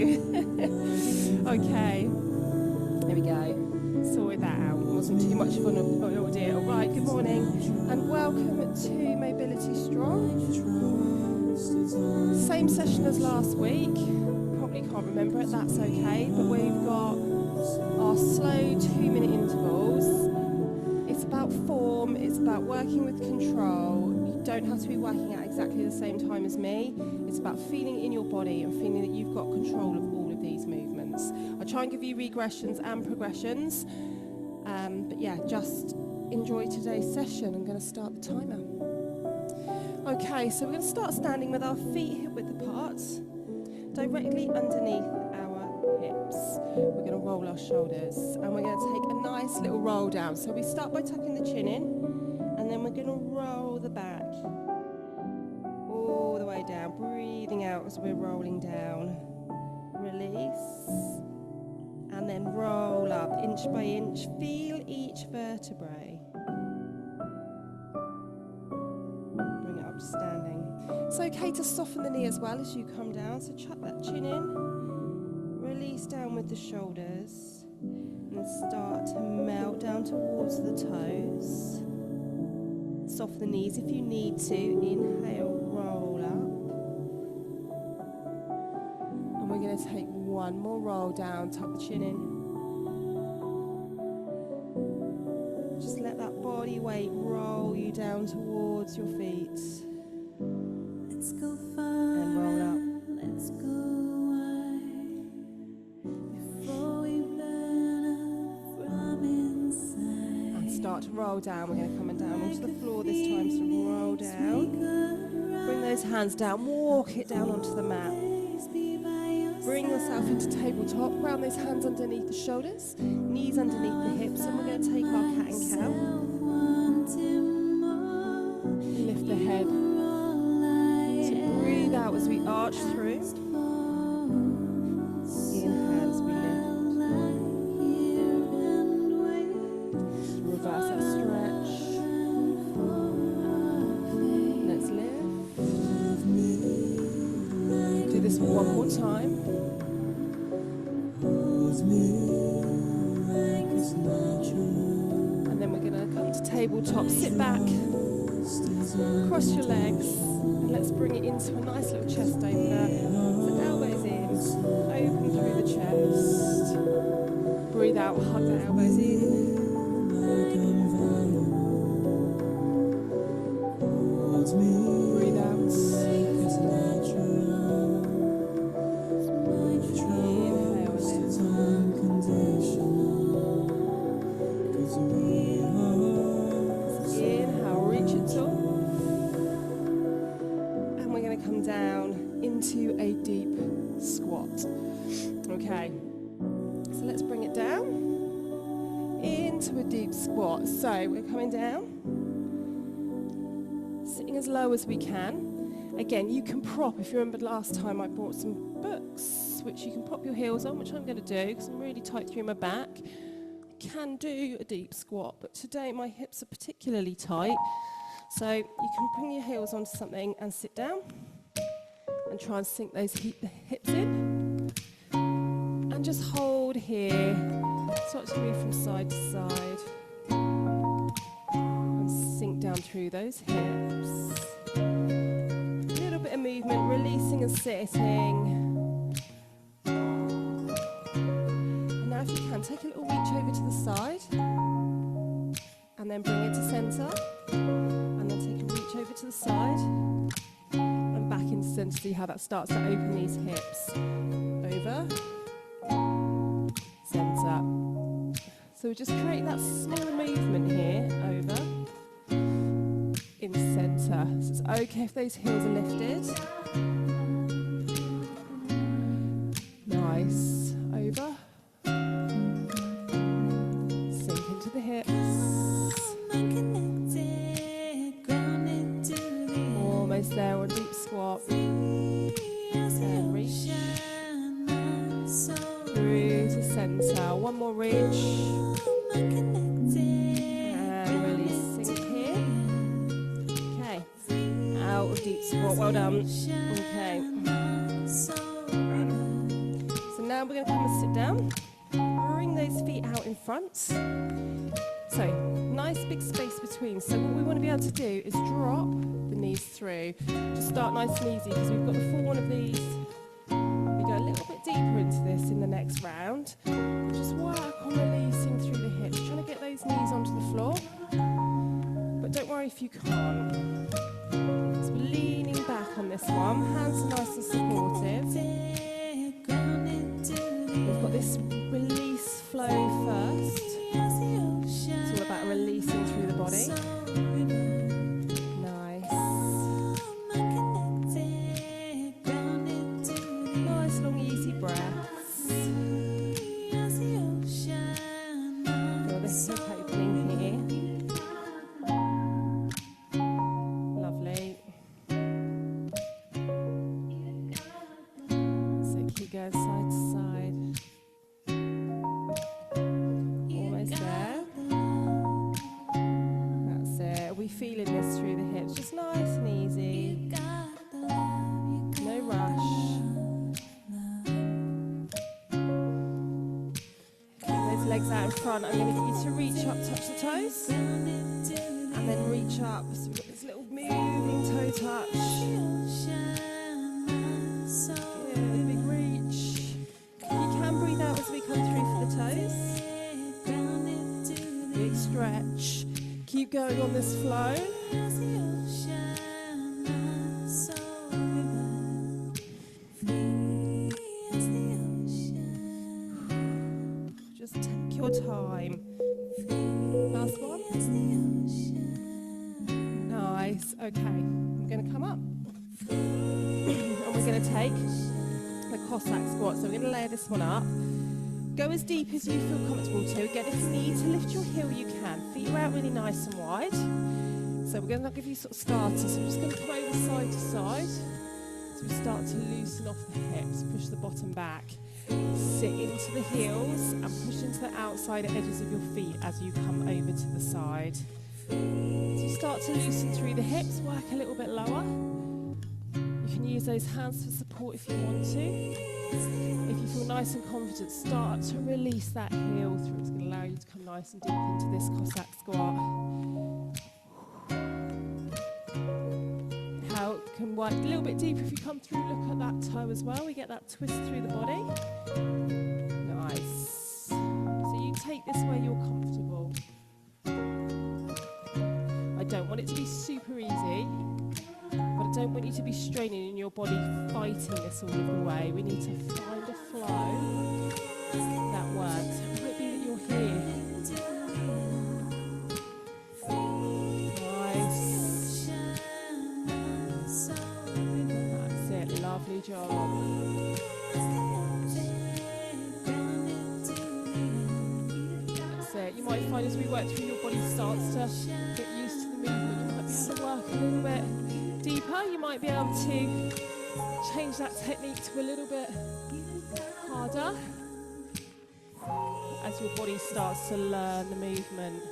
Okay, there we go. Sorted that out. It wasn't too much fun of an ordeal. Right, good morning and welcome to MobiltyStrong. Same session as last week. Probably can't remember it, that's okay. But we've got our slow 2-minute intervals. It's about form, it's about working with control. You don't have to be working at exactly the same time as me. It's about feeling in your body and feeling that you've got control of all of these movements. I'll try and give you regressions and progressions. But yeah, just enjoy today's session. I'm going to start the timer. Okay, so we're going to start standing with our feet hip width apart, directly underneath our hips. We're going to roll our shoulders and we're going to take a nice little roll down. So we start by tucking the chin in and then we're going to roll the back all the way down, breathing out as we're rolling down. Release and then roll up inch by inch. Feel each vertebrae. Bring it up to standing. It's okay to soften the knee as well as you come down, so chuck that chin in, release down with the shoulders and start to melt down towards the toes. Soften the knees if you need to. Inhale, roll up. And we're going to take one more roll down, tuck the chin in. Just let that body weight roll you down towards your feet. Let's go far, and roll up. let's go wide, before we burn up from inside. And start to roll down. We're going to come down onto the floor this time, so roll down. Bring those hands down, walk it down onto the mat. Bring yourself into tabletop, ground those hands underneath the shoulders, knees underneath the hips, and we're going to take our cat and cow. Lift the head. So breathe out as we arch through. Inhale as we lift. Reverse that stretch. Let's lift. Do this one more time. And then we're going to come to tabletop, sit back, cross your legs, and let's bring it into a nice little chest opener. So elbows in, open through the chest. Breathe out, hug the elbows in. Breathe out. Inhale, reach it tall. And we're going to come down into a deep squat. Okay, so let's bring it down into a deep squat. So we're coming down, sitting as low as we can. Again, you can prop, if you remember last time I brought some books, which you can prop your heels on, which I'm going to do because I'm really tight through my back. I can do a deep squat, but today my hips are particularly tight. So you can bring your heels onto something and sit down and try and sink those hips in. And just hold here. Start to move from side to side. And sink down through those hips. A little bit of movement, releasing and sitting. And now if you can, take a little reach over to the side. And then bring it to centre. And then take a reach over to the side. And back into centre. See how that starts to open these hips. Over. Centre. So we just create that small movement here. Over. In centre. So it's okay if those heels are lifted. Nice. Over. Sink into the hips. Almost there on deep squat. And reach. Through to centre. One more reach. And release. Sink here. Okay. Out of deep squat. Well done. Okay. now we're going to come and sit down. Bring those feet out in front. So, nice big space between. So what we want to be able to do is drop the knees through. Just start nice and easy because we've got the full one of these. We go a little bit deeper into this in the next round. Just work on releasing through the hips, trying to get those knees onto the floor. But don't worry if you can't. So we're leaning back on this one. Hands are nice and supportive. We've got this release flow first. It's all about releasing through the body. Nice. Nice long easy breaths. Feel the hip opening here. Lovely. So keep going side to side. Almost there. That's it. Are we feeling this through the hips? Just nice and easy. No rush. Keep those legs out in front. I'm going to get you to reach up, touch the toes. And then reach up. So we've got this little moving toe touch. Good, big reach. You can breathe out as we come through for the toes. Big stretch. Keep going on this flow. Just take your time. Last one. Nice. Okay, I'm going to come up. And we're going to take the Cossack squat. So we're going to layer this one up. Go as deep as you feel comfortable to. Again, if you need to lift your heel, you can. Feet are out really nice and wide. So we're going to give you sort of starters. So we're just going to come over side to side. So we start to loosen off the hips, push the bottom back. Sit into the heels and push into the outside edges of your feet as you come over to the side. So you start to loosen through the hips, work a little bit lower. You can use those hands for support if you want to. If you feel nice and confident, start to release that heel through. It's going to allow you to come nice and deep into this Cossack squat. How it can work a little bit deeper if you come through. Look at that toe as well. We get that twist through the body. Nice. So you take this where you're comfortable. I don't want it to be super easy, but I don't want you to be straining in your body, fighting this all of the way. We need to find a flow that works. It might be that you're here. Nice. That's it. Lovely job. That's it. You might find as we work through, your body starts to get used to the movement. You might be able to work a little bit deeper. You might be able to change that technique to a little bit harder as your body starts to learn the movement.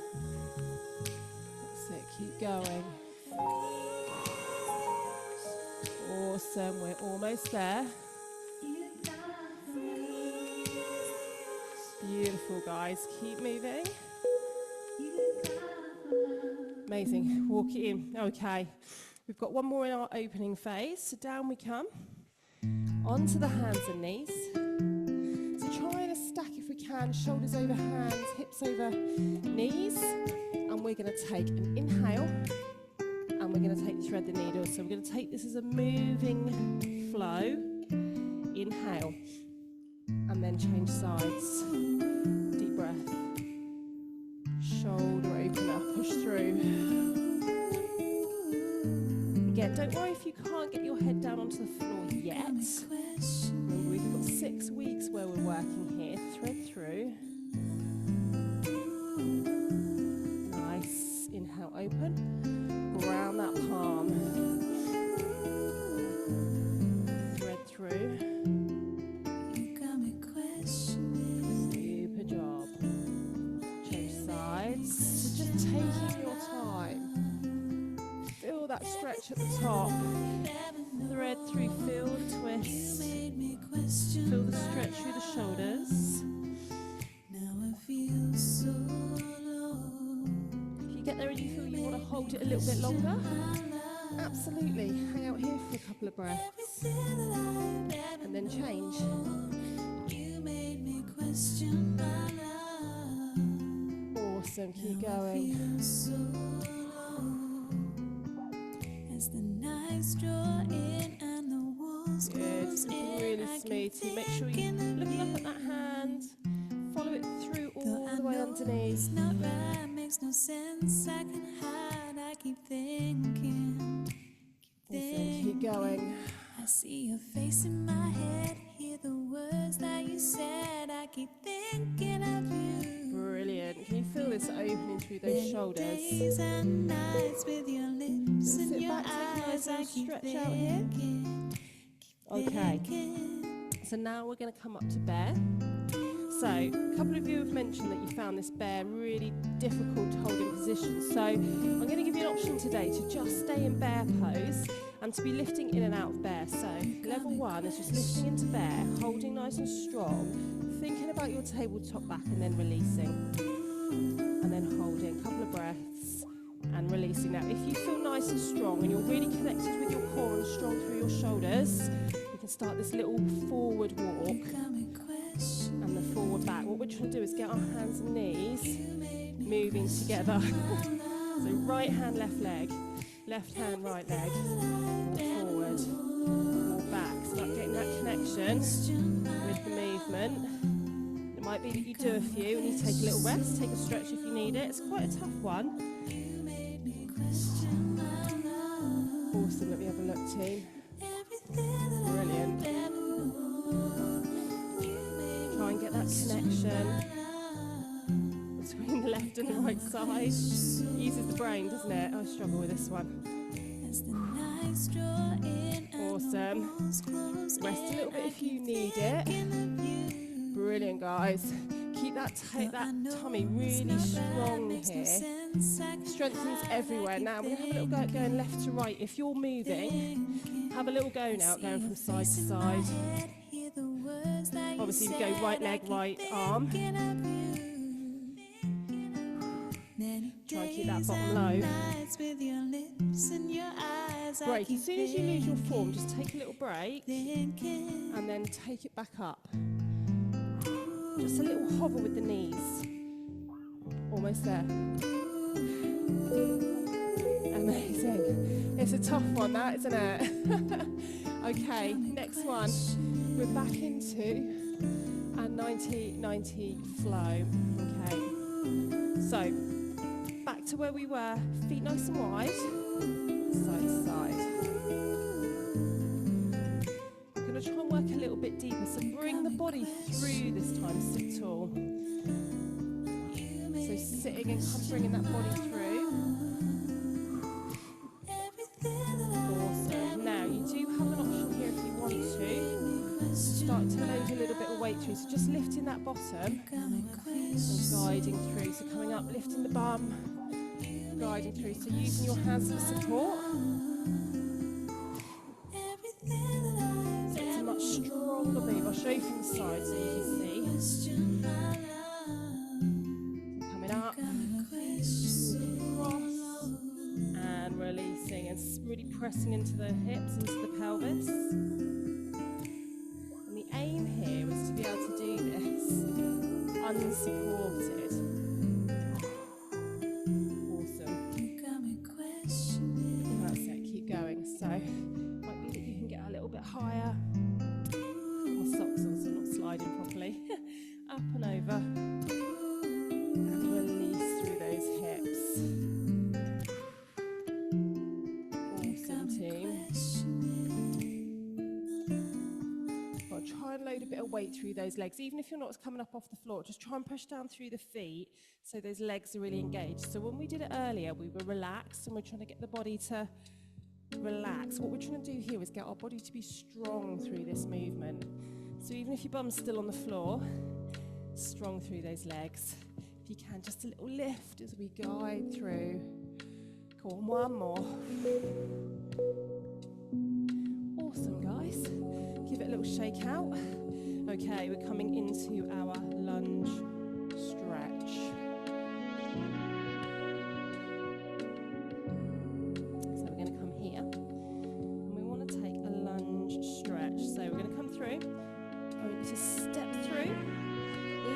That's it, keep going. Awesome, we're almost there. Beautiful, guys, keep moving. Amazing, walk it in, okay. We've got one more in our opening phase, so down we come, onto the hands and knees. So try and stack if we can, shoulders over hands, hips over knees, and we're going to take an inhale, and we're going to take thread the needle. So we're going to take this as a moving flow, inhale, and then change sides, deep breath, shoulder open up, push through. Again, don't worry if you can't get your head down onto the floor yet. Remember, we've got 6 weeks where we're working here. Thread through. Nice. Inhale, open. Ground that palm. Thread through. Super job. Change sides. So just taking your time. Feel that stretch at the top. Thread through, feel the twist. Feel the stretch stretch through the shoulders. Now I feel so low. If you get there and you feel you want to hold it a little bit longer, absolutely. Hang out here for a couple of breaths. And then change. You made me question my love. Awesome, keep going. Feel so low. As the nights draw in and the walls Good, close in, really I smooth. keep Make sure you're looking up at that hand. Follow it through all the way underneath. It's not right, makes no sense. I can hide, I keep thinking. Awesome, keep going. I see your face in my head, hear the words that you said. I keep thinking of you. Brilliant. Can you feel this opening through those shoulders? Days and nights with your lips and Sit your back, take a eyes. nice I little keep stretch out here. thinking. Okay. So now we're going to come up to bear. So a couple of you have mentioned that you found this bear really difficult to hold in position. So I'm going to give you an option today to just stay in bear pose and to be lifting in and out of bear. So level 1 is just lifting into bear, holding nice and strong, thinking about your tabletop back and then releasing. And then holding a couple of breaths and releasing. Now if you feel nice and strong and you're really connected with your core and strong through your shoulders, you can start this little forward walk and the forward back. What we're trying to do is get our hands and knees moving together. So right hand, left leg, left hand, right leg, forward, walk back. So like getting that connection with the movement. It might be that you do a few and you take a little rest, take a stretch if you need it. It's quite a tough one. Awesome, let me have a look, team. Brilliant. Try and get that connection between the left and the right side. Uses the brain, doesn't it? I struggle with this one. Awesome. Rest a little bit if you need it. Brilliant, guys. Keep that tummy really strong here. Strengthens everywhere. Now we're going to have a little go at going left to right. If you're moving, have a little go now going from side to side. Obviously we go right leg, right arm. Try and keep that bottom low. Great. As soon as you lose your form, just take a little break and then take it back up. Just a little hover with the knees. Almost there. Amazing. It's a tough one, that, isn't it? Okay, next one. We're back into a 90-90 flow. Okay. So, back to where we were. Feet nice and wide. Side to side. We're going to try and work a little bit deeper. So bring the body through this time. Sit tall. So sitting and bringing that body through. Awesome. Now you do have an option here if you want to. Start to load a little bit of weight through. So just lifting that bottom and guiding through. So coming up, lifting the bum, guiding through. So using your hands for support. So it's a much stronger move. I'll show you from the side so you can see. Coming up, across, and releasing, and really pressing into the hips, into the pelvis. And the aim here is to be able to do this unsupported. Awesome. That's it, keep going. So, might be that you can get a little bit higher. My socks also not sliding properly. Up and over. And release through those hips. Awesome, team. Well, try and load a bit of weight through those legs. Even if you're not coming up off the floor, just try and push down through the feet so those legs are really engaged. So when we did it earlier, we were relaxed and we're trying to get the body to relax. What we're trying to do here is get our body to be strong through this movement. So even if your bum's still on the floor, strong through those legs. If you can, just a little lift as we guide through. Go on, one more. Awesome, guys. Give it a little shake out. Okay, we're coming into our lunge stretch. So we're going to come here and we want to take a lunge stretch. So we're going to come through. I want you to step through,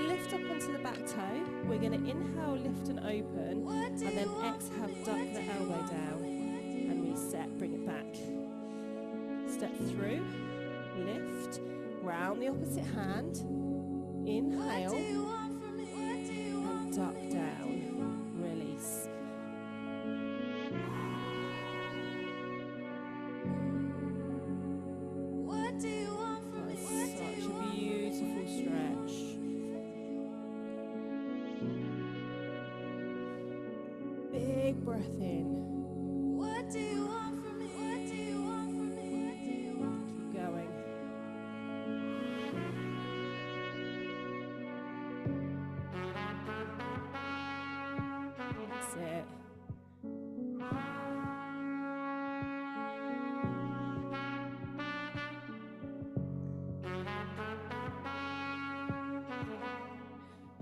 lift up onto the back toe. We're going to inhale, lift and open, and then exhale, duck the elbow down and reset, bring it back. Step through, lift, round the opposite hand, inhale, and duck down, release. Such a beautiful stretch. Big breath in. What do you want from me? What do you want from me? What do you want? Keep going. That's it.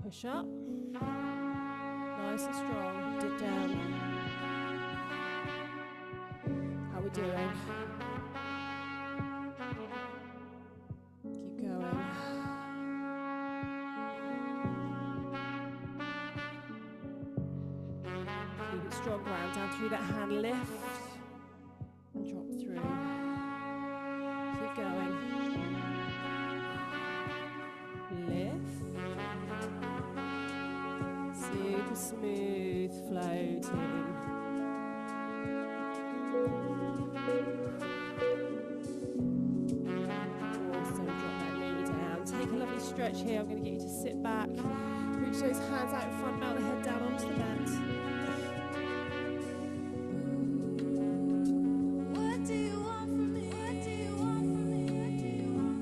Push up. Nice and strong. Dip down. How we doing? Keep going. Keep it strong. Ground down through that hand. Lift and drop through. Keep going. Lift. Super smooth, floating. Also drop that knee down. Take a lovely stretch here. I'm going to get you to sit back. Reach those hands out in front, bow the head down onto the mat. What do you want from me? What do you want from me? What do you want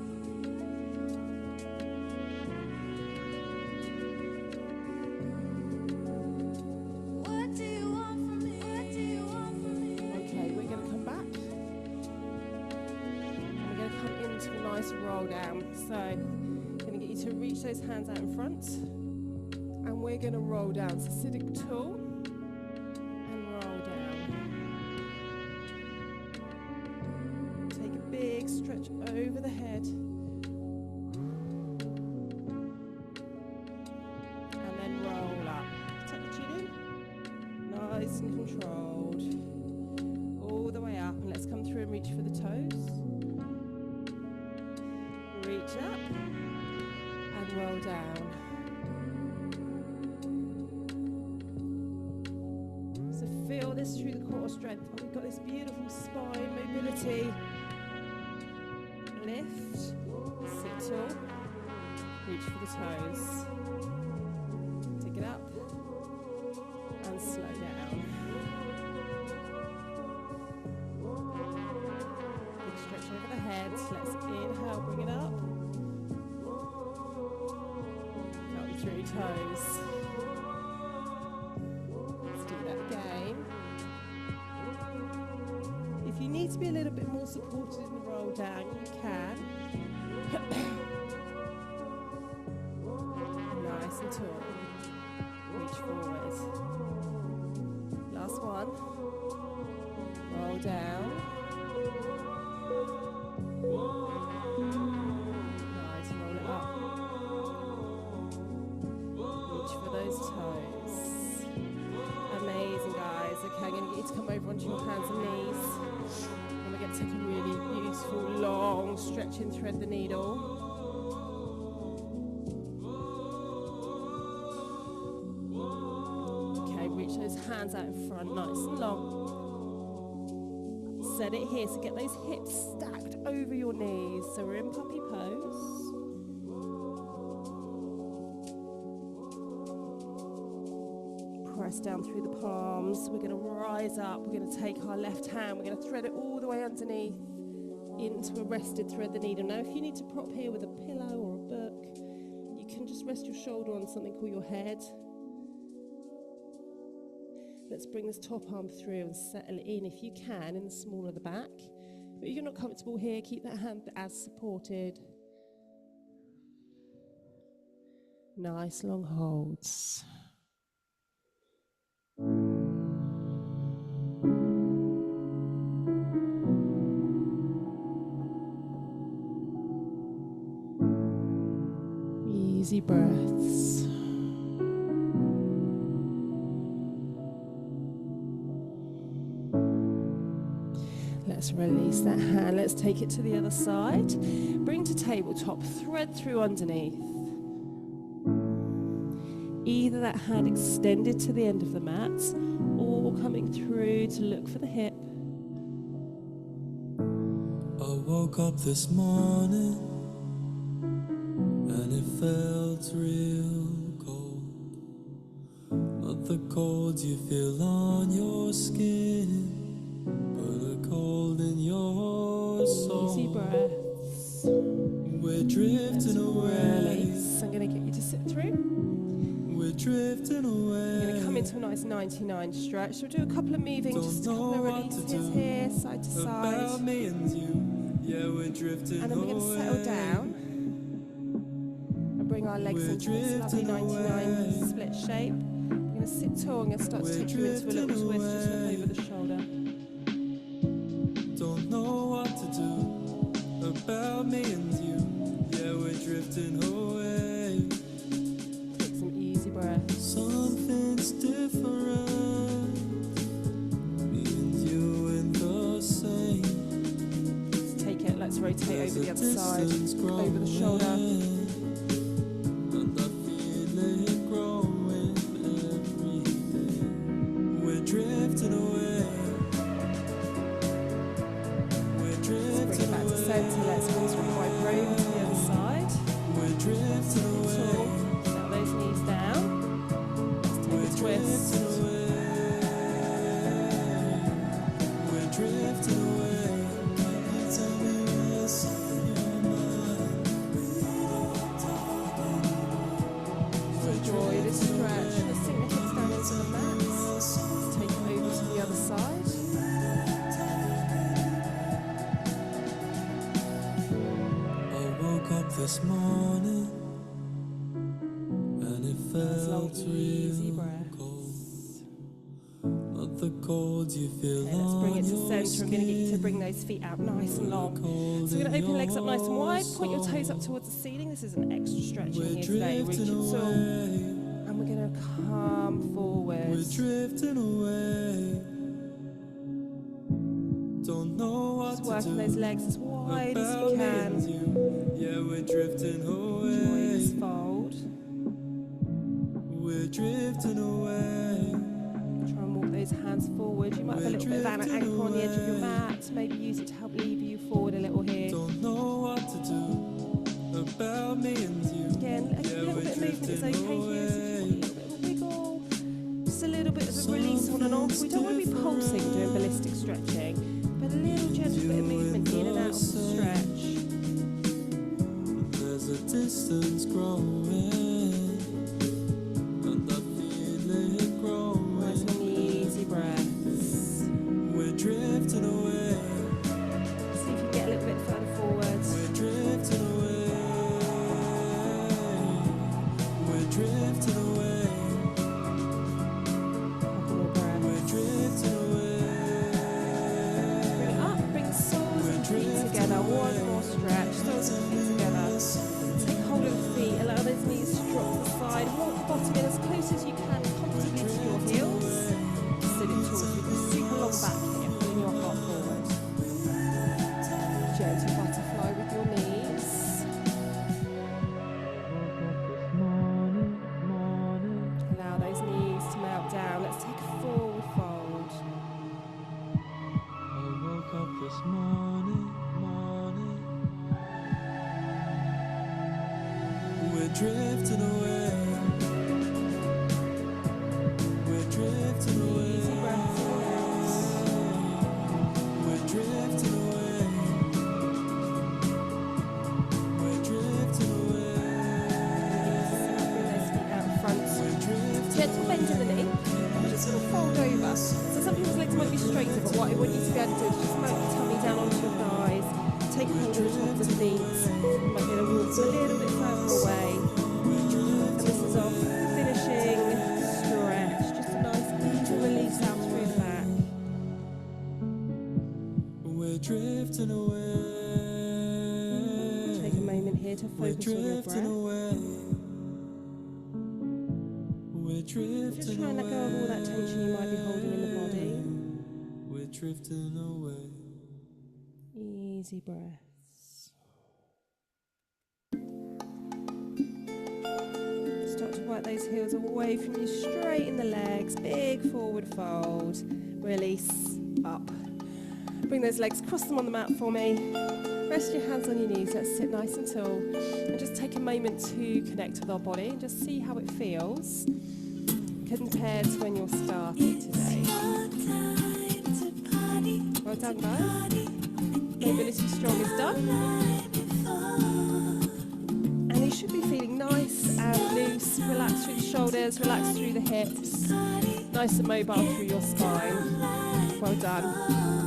from me? What do you want from me? What do you want from me? Okay, we're going to come back. And we're going to come into a nice roll down. So, I'm going to get you to reach those hands out in front. And we're going to roll down. So, sitting tall and roll down. Take a big stretch over the head. And then roll up. Tuck the chin in. Nice and controlled. All the way up. And let's come through and reach for the toes. Reach up. And roll down. So feel this through the core strength. Oh, we've got this beautiful spine mobility. Lift, sit tall, reach for the toes. Take it up and slow down. Big stretch over the head. Let's inhale, bring it up. Come through toes. Let's do that again. If you need to be a little bit more supported in the roll down, you can. Nice and tall. Reach forward. Last one. Roll down. Nice, roll it up. Reach for those toes. Amazing, guys. Okay, I'm going to get you to come over onto your hands and knees. And we're going to take a really beautiful, long stretch and thread the needle. Okay, reach those hands out in front, nice and long. Set it here, so get those hips stacked over your knees. So we're in puppy pose. Press down through the palms. We're going to rise up. We're going to take our left hand. We're going to thread it all the way underneath into a rested thread the needle. Now, if you need to prop here with a pillow or a book, you can just rest your shoulder on something or your head. Let's bring this top arm through and settle it in, if you can, in the small of the back. But if you're not comfortable here, keep that hand as supported. Nice long holds. Easy breaths. Let's release that hand. Let's take it to the other side. Bring to tabletop, thread through underneath. Either that hand extended to the end of the mat or coming through to look for the hip. I woke up this morning and it felt real cold. Not the cold you feel on your skin, but a cold in your soul. Easy breaths. We're drifting away. Release. I'm going to get you to sit through. We're drifting away. We're going to come into a nice 99 stretch. So we'll do a couple of moving, just a couple of releases here, side to side. About me and you. Yeah, we're drifting And then we're going to settle down and bring our legs into this lovely 99 split shape. We're going to sit tall. I'm going to start to take you into a little twist, just look over the shoulder. Don't know what to do about me and you. Yeah, we're drifting away. Take some easy breaths. Something's different. Me and you in the same. Let's take it. Let's rotate over the other side, over the shoulder. And I feel it growing every day. We're drifting away. Bring it back to centre. Let's move right over to the other side. We're drifting away. Settle those knees down. Let's take a twist. We're drifting away. Tell me what's on your mind. Enjoy this stretch. Let's sink the hips down into the mat. Take it over to the other side. This morning and it felt real cold. Not the cold you feel. Okay, let's bring it to centre. I'm going to get you to bring those feet out nice and long. So we're going to open legs up nice and wide. Point your toes up towards the ceiling. This is an extra stretching here today. Reach it all. And we're going to come forward. We're drifting away. Don't know what just working those legs as wide as you can. Yeah, we're drifting away. Enjoy this fold. We're drifting away. Try and walk those hands forward. You might have a little bit of an ankle on the edge of your mat. Maybe use it to help lever you forward a little here. Don't know what to do about me and you. Again, a little bit of movement is okay here. So just a little bit of a wiggle. Just a little bit of a release on and off. We don't want to be pulsing doing ballistic stretching, but a little gentle bit of movement in and out of the stretch. There's a distance growing, and I feel it growing. Nice and easy breaths. We're drifting away. See if you get a little bit further forward. We're drifting away. We're drifting away. Couple more breaths. We're drifting away. Bring it up. Bring the soles and feet together. One more stretch. Soles and feet together. Take hold of the feet. Allow those knees to drop to the side. Walk the bottom in as close as you can, comfortably to your heels. Sit it tall with a super long back here, pulling your heart forward. Gentle butterfly with your knees. Allow those knees to melt down. Let's take a forward fold. I woke up this morning. We're drifting away. We're drifting away. Easy breaths in. We're drifting away. We're drifting away. Bring those feet out front. We're drifting. Gentle bend in the knee. I'm just going to fold over. So some people's legs might be straighter, but what I want you to be able to do is just melt your tummy down onto your thighs. Take hold of the top of the feet. You might be able to walk a little bit further away. And then drifting away. We're drifting Just try and let go of all that tension you might be holding in the body. We're drifting away. Easy breaths. Start to work those heels away from you, straighten the legs, big forward fold, release, up. Bring those legs, cross them on the mat for me. Rest your hands on your knees, let's sit nice and tall. And just take a moment to connect with our body and just see how it feels compared to when you're starting today. Well done, guys. MobiltyStrong is done. And you should be feeling nice and loose. Relax through the shoulders, relax through the hips. Nice and mobile through your spine. Well done.